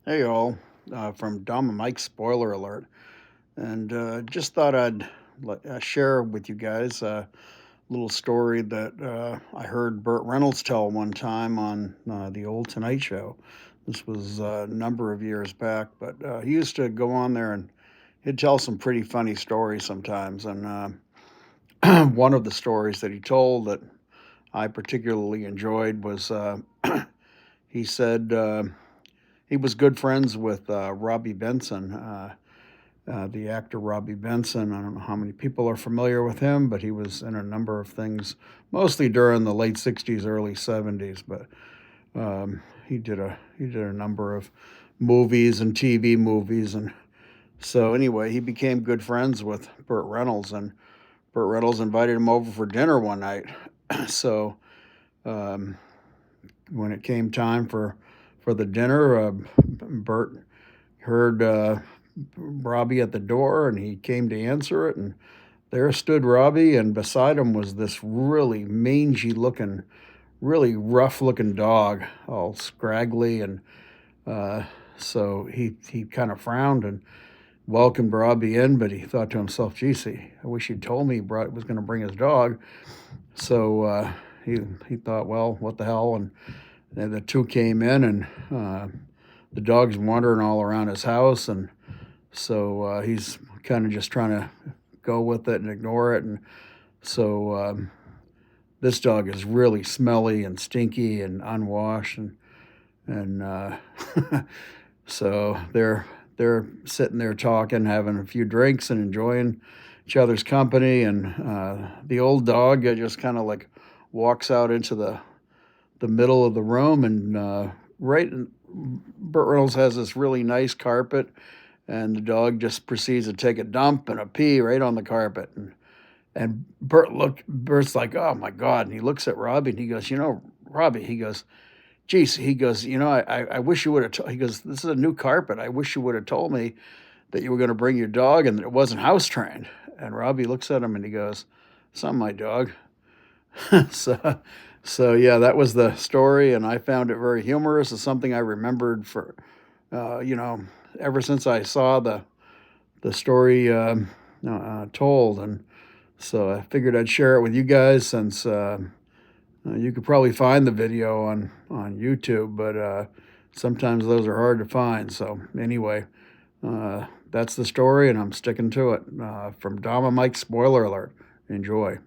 Hey all, from Dom and Mike, spoiler alert. And just thought I'd share with you guys a little story that I heard Burt Reynolds tell one time on the old Tonight Show. This was a number of years back, but he used to go on there and he'd tell some pretty funny stories sometimes. And one of the stories that he told that I particularly enjoyed was he said he was good friends with Robbie Benson. The actor Robbie Benson. I don't know how many people are familiar with him, but he was in a number of things, mostly during the late '60s, early '70s. But he did a number of movies and TV movies, and so anyway, he became good friends with Burt Reynolds, and Burt Reynolds invited him over for dinner one night. So um, when it came time for the dinner, Burt heard Robbie at the door, and he came to answer it, and there stood Robbie, and beside him was this really mangy looking, really rough looking dog, all scraggly, and uh, so he kind of frowned and welcomed Robbie in, but he thought to himself, "Geez, I wish he'd told me he was going to bring his dog." So he thought, "Well, what the hell?" And the two came in, and the dog's wandering all around his house, and so he's kind of just trying to go with it and ignore it. And so this dog is really smelly and stinky and unwashed, and so they're sitting there talking, having a few drinks, and enjoying each other's company. And the old dog just kind of like walks out into the middle of the room, and right in, Burt Reynolds has this really nice carpet, and the dog just proceeds to take a dump and a pee right on the carpet. And Bert's like, "Oh my God!" And he looks at Robbie, and he goes, Robbie," he goes, "Geez," he goes, I wish you would have." He goes, "This is a new carpet. I wish you would have told me that you were going to bring your dog and that it wasn't house trained." And Robbie looks at him and he goes, "It's not my dog." so, so yeah, that was the story, and I found it very humorous. It's something I remembered for, uh, you know, ever since I saw the story told, and so I figured I'd share it with you guys since you could probably find the video on YouTube, but sometimes those are hard to find. So anyway, that's the story, and I'm sticking to it. From Dom and Mike, spoiler alert. Enjoy.